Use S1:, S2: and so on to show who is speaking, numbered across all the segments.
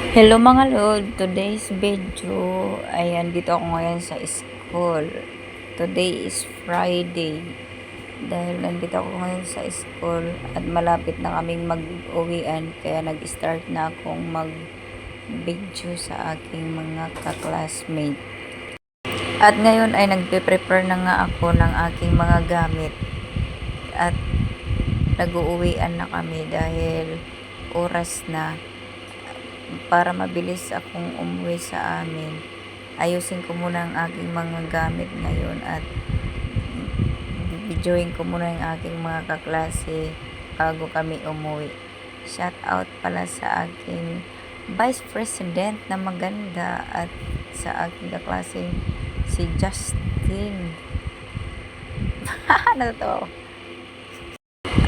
S1: Hello mga lord, today's video ay andito ako ngayon sa school. Today is Friday. Dahil nandito ako ngayon sa school at malapit na kaming mag-uwian kaya nag-start na akong mag-video sa aking mga ka-classmate. At ngayon ay nagpe-prepare na nga ako ng aking mga gamit at nag-uuwian na kami dahil oras na. Para mabilis akong umuwi sa amin, ayusin ko muna ang aking mga gamit ngayon at videoin ko muna yung aking mga kaklase bago kami umuwi. Shout out pala sa aking Vice President na maganda at sa aking kaklase si Justin. Natatawa ako.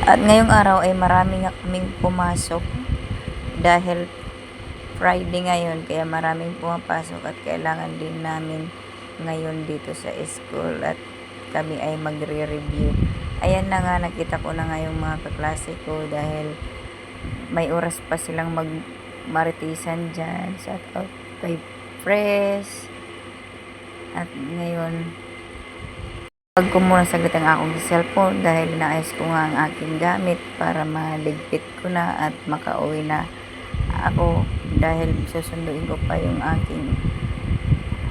S1: At ngayong araw ay marami nga kaming pumasok dahil Friday ngayon, kaya maraming pumapasok at kailangan din namin ngayon dito sa school at kami ay magre-review. Ayan na nga, nakita ko na nga yung mga kaklase ko dahil may oras pa silang magmaritisan dyan. Shout out kay Fresh. At ngayon, wag ko muna saglit ang akong cellphone dahil naayos ko nga ang aking gamit para maligpit ko na at makauwi na ako dahil susunduin ko pa yung aking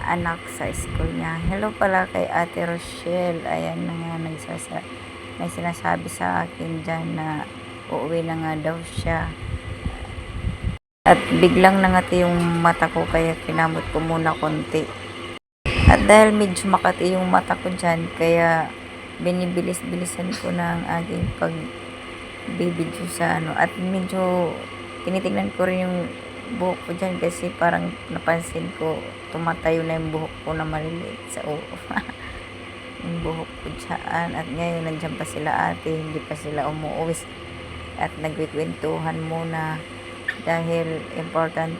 S1: anak sa school niya. Hello pala kay Ate Rochelle. Ayan na nga, may sinasabi sa akin dyan na uuwi na nga daw siya. At biglang nangati yung mata ko kaya kinamot ko muna konti. At dahil medyo makati yung mata ko dyan, kaya binibilis-bilisan ko na ang aking pagbibidyo sa ano. At medyo tinitingnan ko rin yung buhok ko dyan kasi parang napansin ko tumatayo na yung buhok ko na maliliit sa yung buhok ko dyan. At ngayon nandyan pa sila ate, hindi pa sila umuwi at nagkikwentuhan muna dahil importante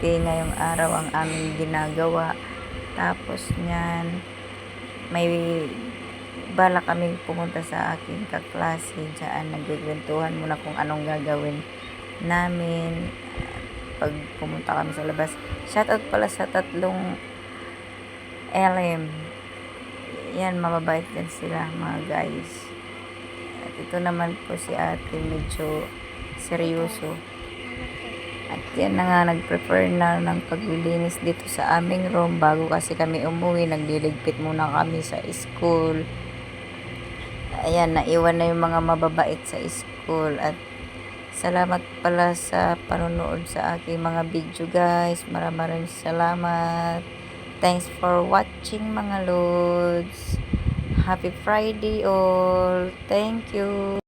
S1: ngayong araw ang aming ginagawa. Tapos nyan may bala kami pumunta sa aking kaklase dyan, nagkikwentuhan muna kung anong gagawin namin pag pumunta kami sa labas. Shoutout pala sa tatlong LM. Yan, mababait din sila mga guys. At ito naman po si ate, medyo seryoso. At yan na nga, nag-prepare na ng paglilinis dito sa aming room bago kasi kami umuwi. Nagliligpit muna kami sa school. Ayan, naiwan na yung mga mababait sa school. At salamat pala sa panonood sa aking mga video guys. Maraming salamat. Thanks for watching mga lods. Happy Friday all. Thank you.